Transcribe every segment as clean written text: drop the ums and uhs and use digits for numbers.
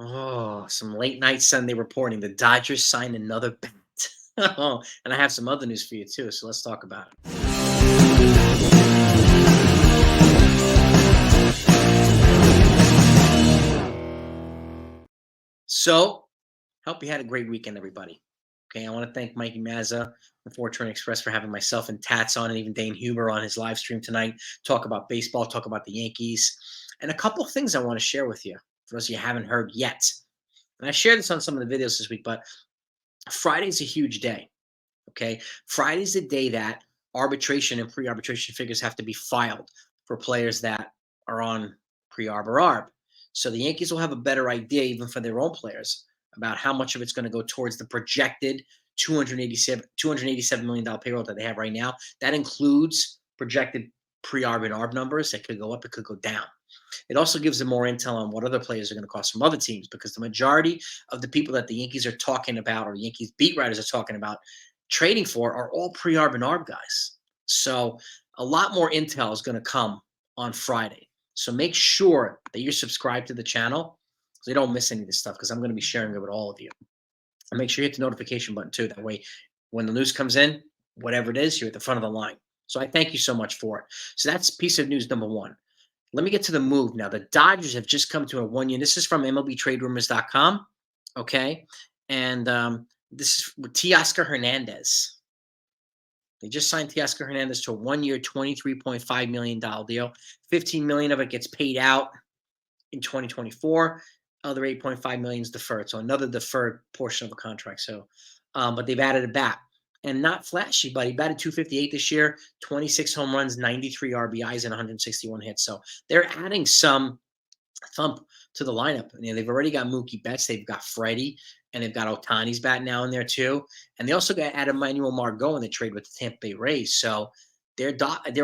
Oh, some late night Sunday reporting. The Dodgers signed another bat. Oh, and I have some other news for you too. So let's talk about it. So, hope you had a great weekend, everybody. Okay, I want to thank Mikey Mazza and Fortune Express for having myself and Tats on, and even Dane Huber on his live stream tonight. Talk about baseball, talk about the Yankees, and a couple of things I want to share with you for those of you who haven't heard yet. And I shared this on some of the videos this week, but Friday's a huge day. Okay, Friday's the day that arbitration and pre-arbitration figures have to be filed for players that are on pre-arb or arb. So the Yankees will have a better idea, even for their own players, about how much of it's going to go towards the projected $287 million payroll that they have right now. That includes projected pre-arb and arb numbers. It could go up, it could go down. It also gives them more intel on what other players are going to cost from other teams, because the majority of the people that the Yankees are talking about, or Yankees beat writers are talking about trading for, are all pre-arb and arb guys. So a lot more intel is going to come on Friday. So make sure that you're subscribed to the channel so you don't miss any of this stuff, because I'm going to be sharing it with all of you. And make sure you hit the notification button too. That way, when the news comes in, whatever it is, you're at the front of the line. So I thank you so much for it. So that's piece of news number one. Let me get to the move now. The Dodgers have just come to a 1 year. This is from MLBTradeRumors.com. Okay. And this is with Teoscar Hernandez. They just signed Teoscar Hernandez to a 1 year, $23.5 million deal. $15 million of it gets paid out in 2024. Other $8.5 million is deferred. So another deferred portion of a contract. So, but they've added a bat. And not flashy, but he batted .258 this year, 26 home runs, 93 RBIs, and 161 hits. So they're adding some thump to the lineup. You know, they've already got Mookie Betts, they've got Freddie, and they've got Ohtani's bat now in there too. And they also got Emmanuel Margot in the trade with the Tampa Bay Rays. So their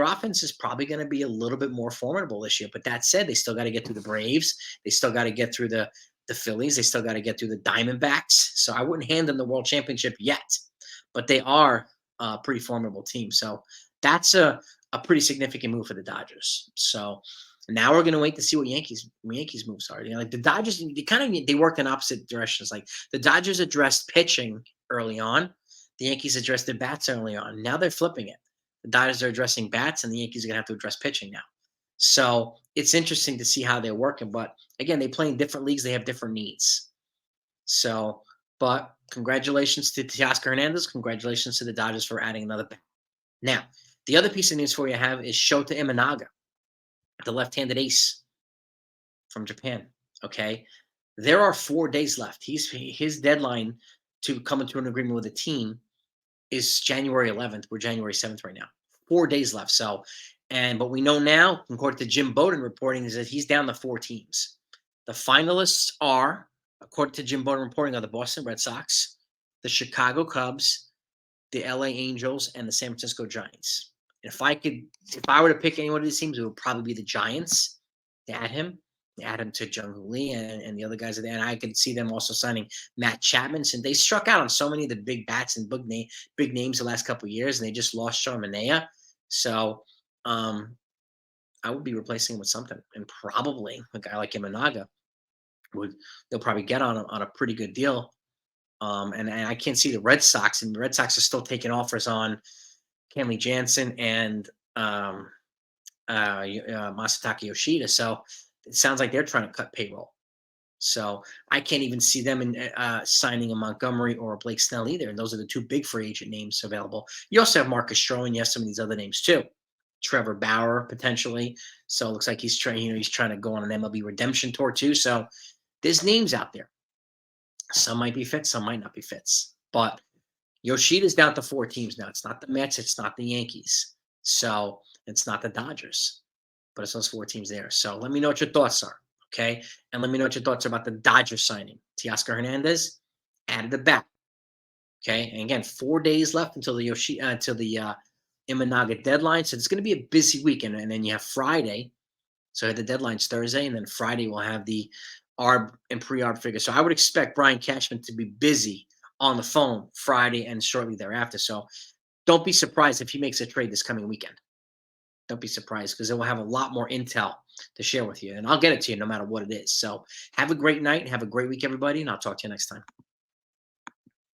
offense is probably going to be a little bit more formidable this year. But that said, they still got to get through the Braves. They still got to get through the Phillies. They still got to get through the Diamondbacks. So I wouldn't hand them the World Championship yet, but they are a pretty formidable team. So that's a pretty significant move for the Dodgers. So now we're going to wait to see what Yankees moves are. You know, like the Dodgers, they worked in opposite directions. Like the Dodgers addressed pitching early on, the Yankees addressed their bats early on. Now they're flipping it. The Dodgers are addressing bats, and the Yankees are going to have to address pitching now. So it's interesting to see how they're working. But again, they play in different leagues. They have different needs. So, but congratulations to Teoscar Hernandez. Congratulations to the Dodgers for adding another bat. Now, the other piece of news for you I have is Shota Imanaga, the left-handed ace from Japan. Okay, there are 4 days left. His deadline to come into an agreement with the team is January 11th. We're January 7th right now. 4 days left. So, but we know now, according to Jim Bowden reporting, is that he's down to 4 teams. The finalists are, according to Jim Bowden reporting, are the Boston Red Sox, the Chicago Cubs, the LA Angels, and the San Francisco Giants. If I were to pick any one of these teams, it would probably be the Giants. They add him to Jung-Hoo Lee and the other guys are there. And I could see them also signing Matt Chapman, since they struck out on so many of the big bats and big names the last couple of years, and they just lost Charmanea. So I would be replacing him with something, and probably a guy like Imanaga they'll probably get on a pretty good deal. And I can't see the Red Sox, and the Red Sox are still taking offers on Kenley Jansen and Masataka Yoshida. So it sounds like they're trying to cut payroll. So I can't even see them signing a Montgomery or a Blake Snell either. And those are the 2 big free agent names available. You also have Marcus Stroman. You have some of these other names too. Trevor Bauer potentially. So it looks like he's trying to go on an MLB redemption tour too. So there's names out there. Some might be fits, some might not be fits. But Yoshida's down to 4 teams now. It's not the Mets, it's not the Yankees. So it's not the Dodgers, but it's those 4 teams there. So let me know what your thoughts are, okay? And let me know what your thoughts are about the Dodgers signing. Teoscar Hernandez added a bat, okay? And again, 4 days left until the Imanaga deadline. So it's going to be a busy weekend. And then you have Friday. So the deadline's Thursday, and then Friday we'll have the ARB and pre-ARB figures. So I would expect Brian Cashman to be busy on the phone Friday and shortly thereafter. So don't be surprised if he makes a trade this coming weekend. Don't be surprised, because it will have a lot more intel to share with you, and I'll get it to you no matter what it is. So have a great night, have a great week, everybody, and I'll talk to you next time.